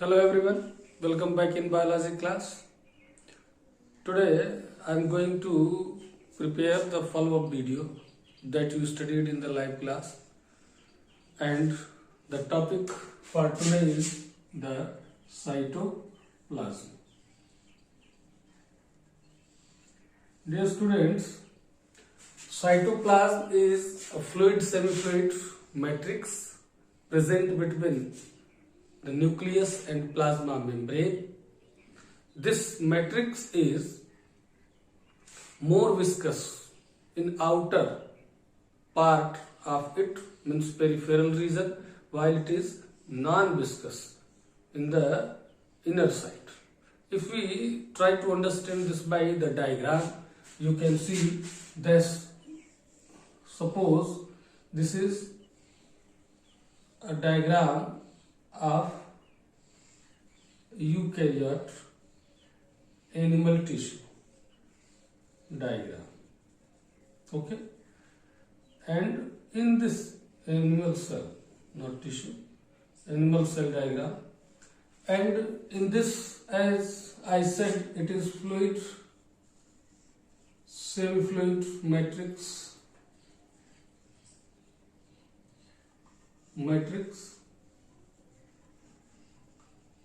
Hello everyone, welcome back in biology class. Today I am going to prepare the follow-up video that you studied in the live class, and the topic for today is the cytoplasm. Dear students, cytoplasm is a fluid semi-fluid matrix present between the nucleus and plasma membrane. This matrix is more viscous in outer part of it, means peripheral region, while it is non-viscous in the inner side. If we try to understand this by the diagram, you can see this. Suppose this is a diagram of eukaryote animal tissue diagram, okay, and in this animal cell, not tissue, animal cell diagram, and in this, as I said, it is fluid, semi-fluid matrix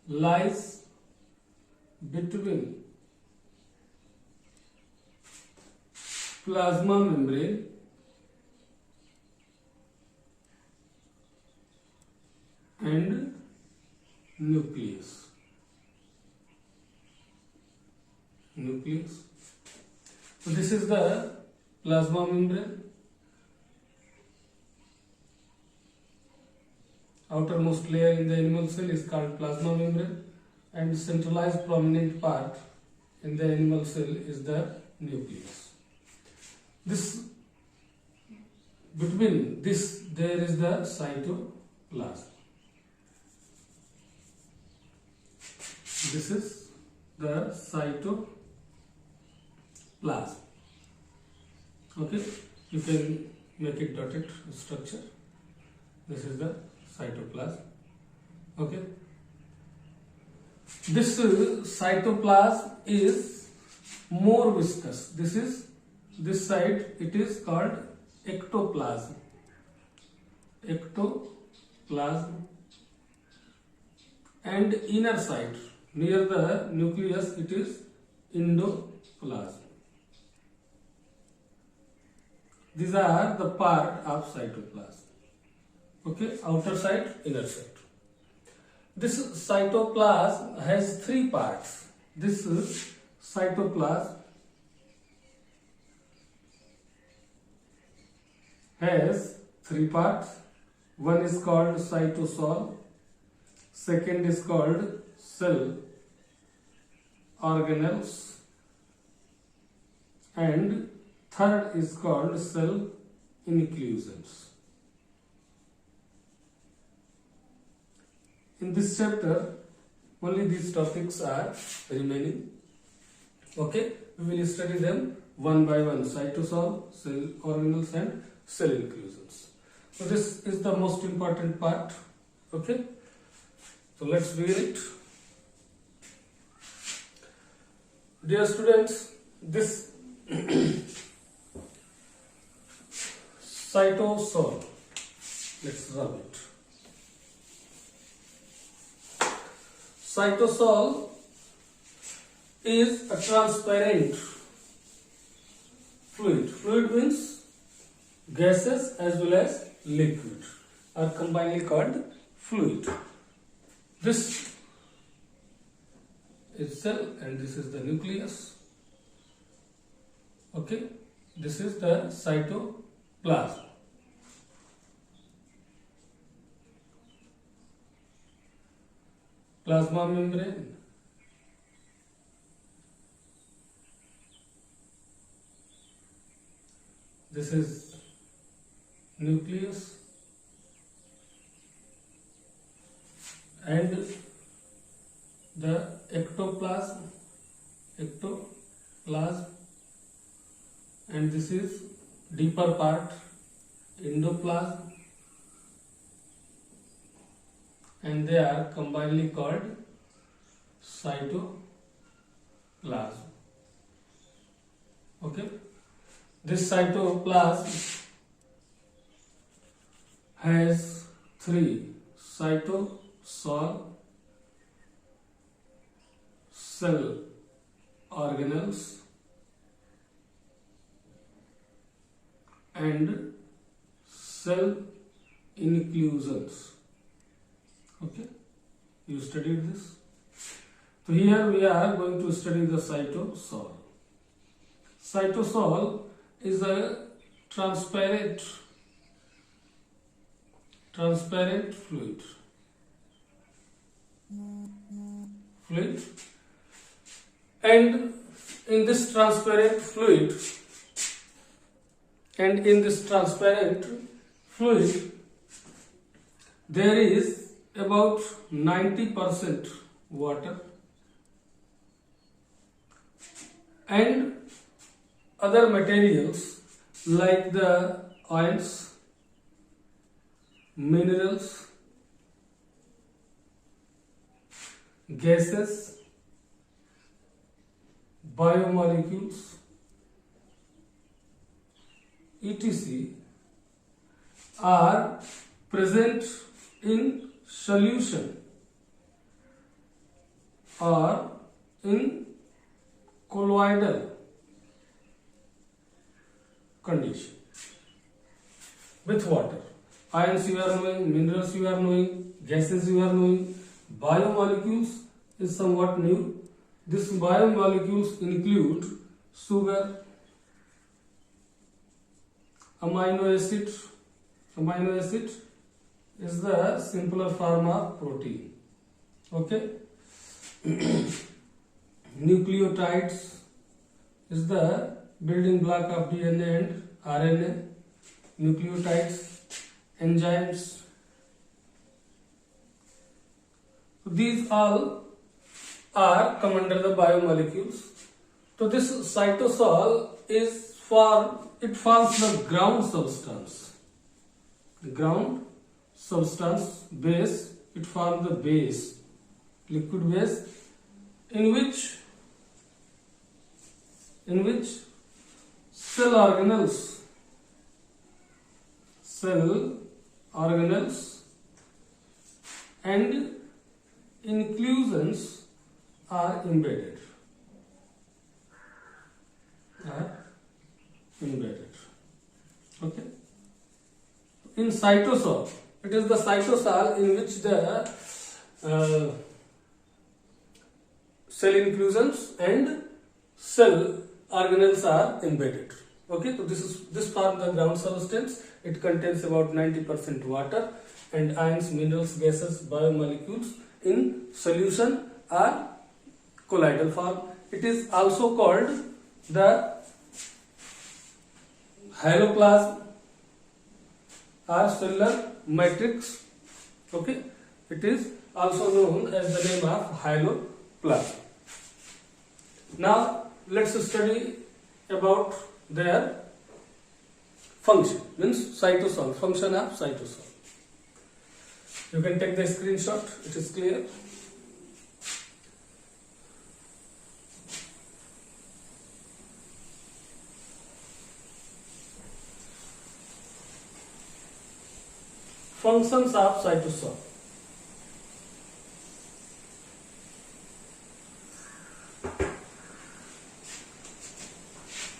lies between plasma membrane and nucleus. So this is the plasma membrane. Outermost layer in the animal cell is called plasma membrane, and centralized prominent part in the animal cell is the nucleus. Between this there is the cytoplasm. This is the cytoplasm. Okay, you can make it dotted structure. This is the cytoplasm. Okay, this cytoplasm is more viscous. This side it is called ectoplasm. And inner side near the nucleus it is endoplasm. These are the part of cytoplasm. Okay, outer side, inner side. This cytoplasm has three parts. This cytoplasm has three parts. One is called cytosol, second is called cell organelles, and third is called cell inclusions. In this chapter, only these topics are remaining. Okay, we will study them one by one: cytosol, cell organelles, and cell inclusions. So this is the most important part. Okay, so let's begin it. Dear students, this cytosol, let's rub it. Cytosol is a transparent fluid. Fluid means gases as well as liquid are combinedly called fluid. This is cell and this is the nucleus. Okay, this is the cytoplasm. Plasma membrane, this is nucleus, and the ectoplasm, and this is deeper part, endoplasm, and they are combinedly called cytoplasm. Okay, this cytoplasm has three cytosol cell organelles and cell inclusions. Okay, you studied this. So here we are going to study the cytosol. Cytosol is a transparent fluid. And in this transparent fluid there is about 90% water and other materials like the ions, minerals, gases, biomolecules, etc. are present in solution or in colloidal condition with water. Ions you are knowing, minerals you are knowing, gases you are knowing, biomolecules is somewhat new. These biomolecules include sugar, amino acid. Amino acid is the simpler form of protein. Okay. Nucleotides is the building block of DNA and RNA. Nucleotides, enzymes. These all are come under the biomolecules. So this cytosol forms the ground substance. Ground substance base. It forms the base, liquid base, in which cell organelles and inclusions are embedded. Okay. In cytosol, it is the cytosol in which the cell inclusions and cell organelles are embedded. Okay, so this forms the ground substance. It contains about 90% water and ions, minerals, gases, biomolecules in solution or colloidal form. It is also called the haloplasm or cellular matrix. Okay, it is also known as the name of haloplasm. Now let's study about their function, means cytosol, function of cytosol. You can take the screenshot, it is clear. Functions of cytosol.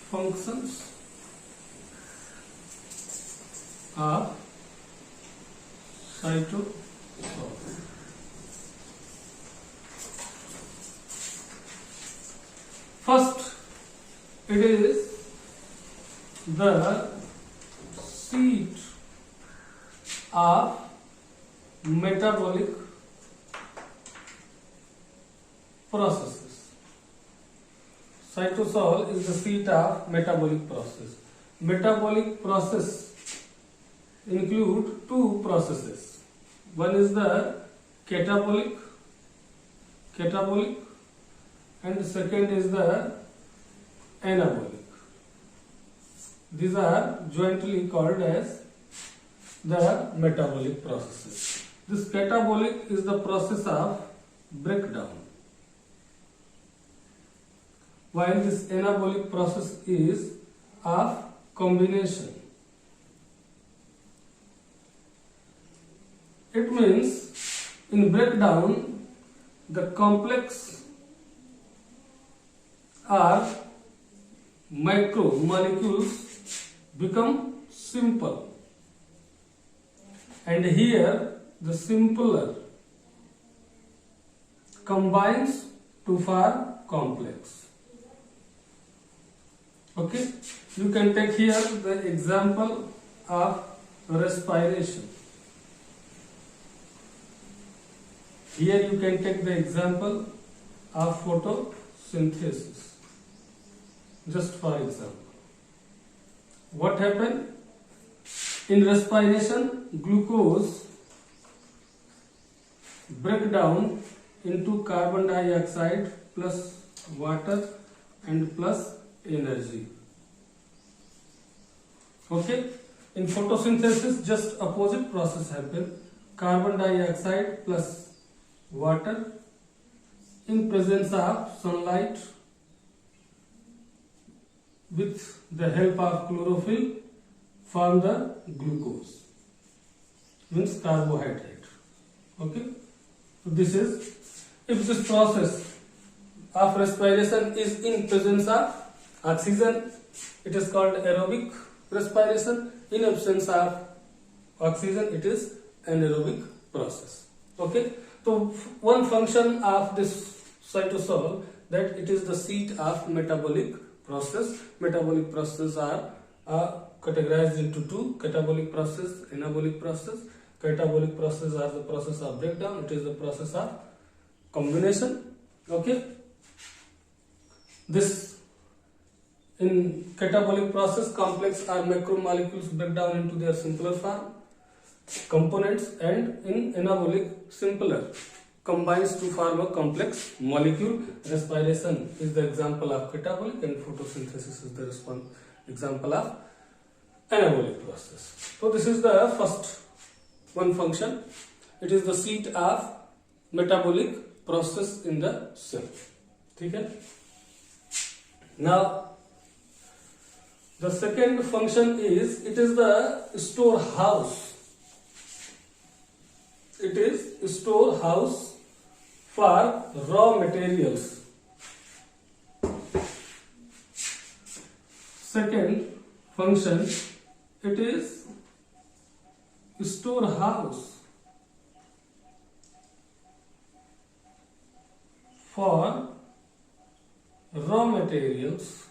Functions of cytosol. First, it is the seat of metabolic processes. Cytosol is the seat of metabolic process. Metabolic process include two processes. One is the catabolic, and the second is the anabolic. These are jointly called as the metabolic processes. This catabolic is the process of breakdown, while this anabolic process is of combination. It means in breakdown the complex or micromolecules become simple, and here the simpler combines to form complex. Okay, you can take here the example of respiration. Here you can take the example of photosynthesis. Just for example, what happened in respiration? Glucose break down into carbon dioxide plus water and plus energy. Okay, in photosynthesis just opposite process happen. Carbon dioxide plus water in presence of sunlight with the help of chlorophyll form the glucose, means carbohydrate. Okay, so this is, if this process of respiration is in presence of oxygen, it is called aerobic respiration. In absence of oxygen, it is anaerobic process. Okay, so one function of this cytosol, that it is the seat of metabolic process. Metabolic processes are categorized into two: catabolic process, anabolic process. Catabolic process are the process of breakdown. It is the process of combination. Okay, this in catabolic process, complex or macromolecules break down into their simpler form components, and in anabolic, simpler combines to form a complex molecule. Respiration is the example of catabolic, and photosynthesis is the example of anabolic process. So this is the first one function. It is the seat of metabolic process in the cell. Okay? Now the second function is, it is the storehouse. It is storehouse for raw materials. Second function, it is storehouse for raw materials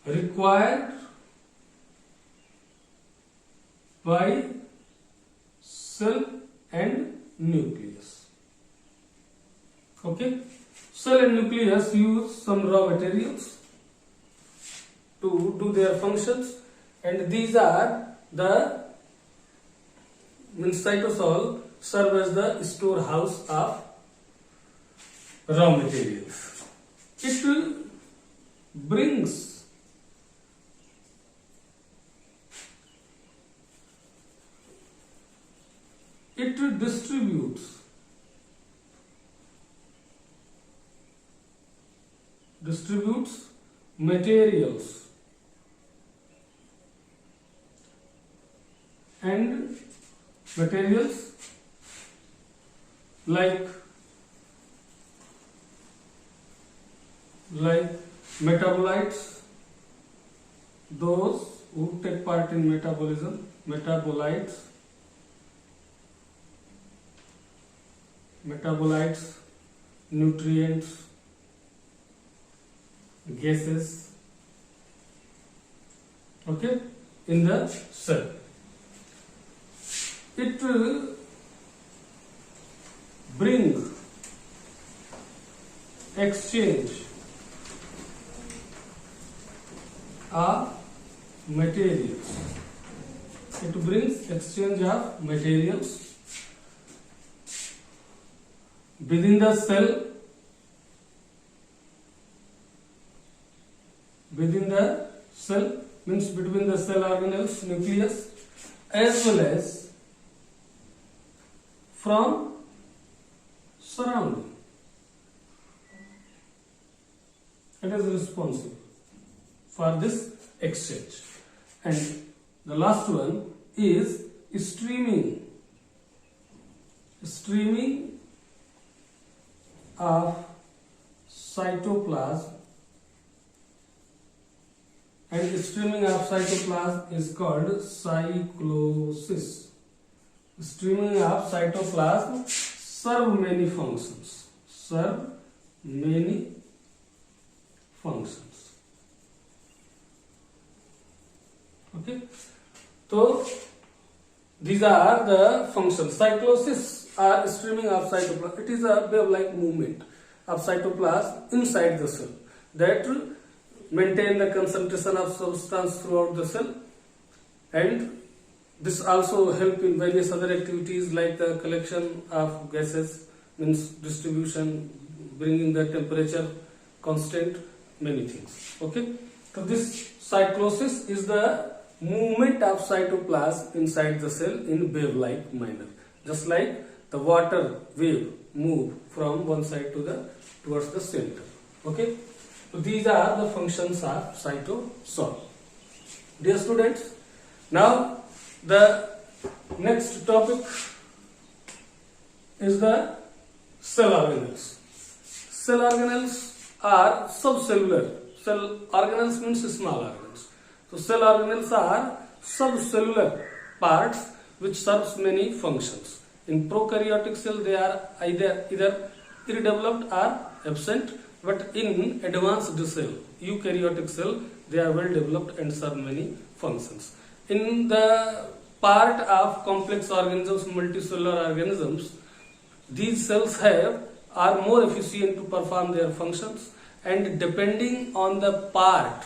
required by cell and nucleus. Okay, cell and nucleus use some raw materials to do their functions, and these are the, means cytosol serve as the storehouse of raw materials. It brings it distributes materials and materials like metabolites, those who take part in metabolism, metabolites, nutrients, gases, okay, in the cell. It will bring exchange of materials. It brings exchange of materials within the cell, means between the cell organelles, nucleus, as well as from surrounding. It is responsible for this exchange. And the last one is streaming of cytoplasm, and streaming of cytoplasm is called cyclosis. Streaming of cytoplasm serve many functions. Okay, so these are the functions. Cyclosis or streaming of cytoplasm. It is a wave-like movement of cytoplasm inside the cell that maintain the concentration of substance throughout the cell, and this also help in various other activities like the collection of gases, means distribution, bringing the temperature constant, many things. Okay, so this cyclosis is the movement of cytoplasm inside the cell in wave-like manner, just like the water wave move from one side to towards the center. Okay, so these are the functions of cytosol. Dear students, now the next topic is the cell organelles. Cell organelles are subcellular. Cell organelles means small organs. So cell organelles are subcellular parts which serves many functions. In prokaryotic cell they are either irredeveloped or absent, but in advanced cell, eukaryotic cell, they are well developed and serve many functions. In the part of complex organisms, multicellular organisms, these cells are more efficient to perform their functions, and depending on the part,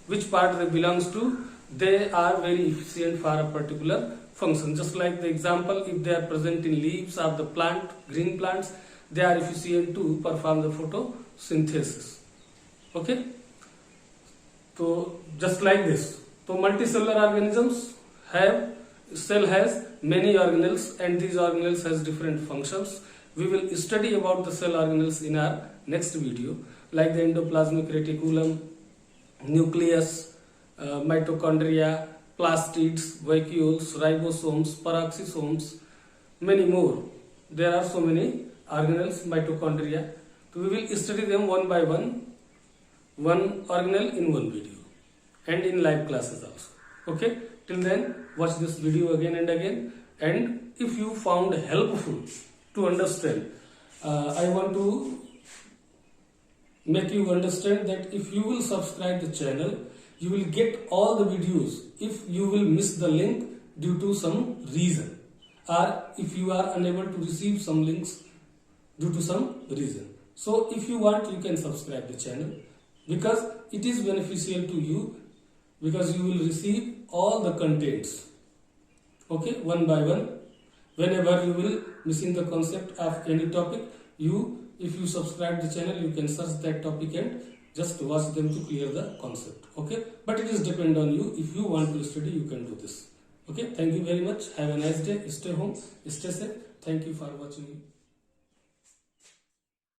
which part they belongs to, they are very efficient for a particular function. Just like the example, if they are present in leaves of the plant, green plants, they are efficient to perform the photosynthesis. Okay, so just like this. So multicellular organisms cell has many organelles, and these organelles has different functions. We will study about the cell organelles in our next video, like the endoplasmic reticulum, nucleus, mitochondria, plastids, vacuoles, ribosomes, peroxisomes, many more. There are so many organelles, mitochondria. So we will study them one by one organelle in one video and in live classes also. Okay, till then watch this video again and again, and if you found helpful to understand, I want to make you understand that if you will subscribe the channel, you will get all the videos. If you will miss the link due to some reason, or if you are unable to receive some links due to some reason. So if you want, you can subscribe the channel, because it is beneficial to you, because you will receive all the contents, okay, one by one. Whenever you will missing the concept of any topic, if you subscribe the channel, you can search that topic and just watch them to clear the concept. Okay, but it is depend on you. If you want to study, you can do this. Okay, thank you very much. Have a nice day. Stay home, stay safe. Thank you for watching.